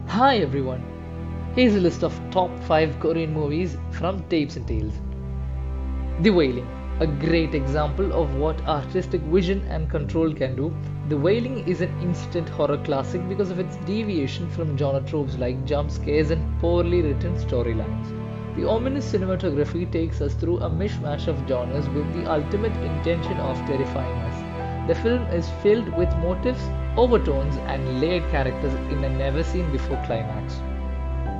Hi everyone, here's a list of top 5 Korean movies from Tapes and Tales. The Wailing, a great example of what artistic vision and control can do. The Wailing is an instant horror classic because of its deviation from genre tropes like jump scares and poorly written storylines. The ominous cinematography takes us through a mishmash of genres with the ultimate intention of terrifying us. The film is filled with motifs, overtones, and layered characters in a never seen before climax.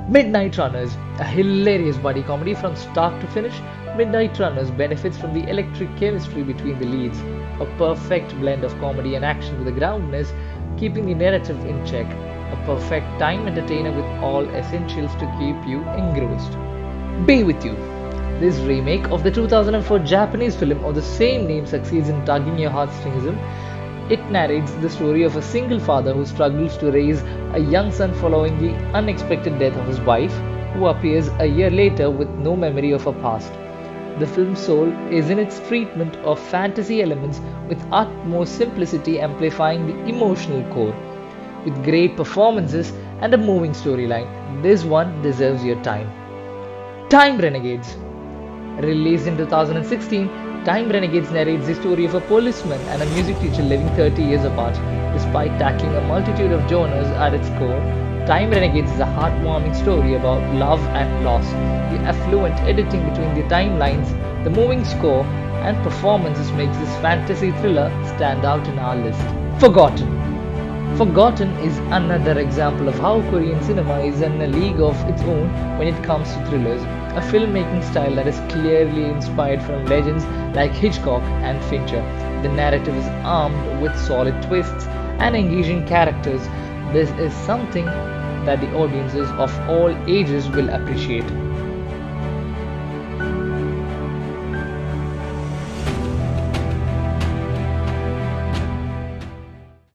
Midnight Runners, a hilarious buddy comedy from start to finish. Midnight Runners benefits from the electric chemistry between the leads, a perfect blend of comedy and action with a groundness, keeping the narrative in check. A perfect time entertainer with all essentials to keep you engrossed. Be With You. This remake of the 2004 Japanese film of the same name succeeds in tugging your heartstrings. It narrates the story of a single father who struggles to raise a young son following the unexpected death of his wife, who appears a year later with no memory of her past. The film's soul is in its treatment of fantasy elements with utmost simplicity, amplifying the emotional core. With great performances and a moving storyline, this one deserves your time. Time Renegades. Released in 2016, Time Renegades narrates the story of a policeman and a music teacher living 30 years apart. Despite tackling a multitude of genres at its core, Time Renegades is a heartwarming story about love and loss. The affluent editing between the timelines, the moving score, and performances makes this fantasy thriller stand out in our list. Forgotten. Forgotten is another example of how Korean cinema is in a league of its own when it comes to thrillers, a filmmaking style that is clearly inspired from legends like Hitchcock and Fincher. The narrative is armed with solid twists and engaging characters. This is something that the audiences of all ages will appreciate.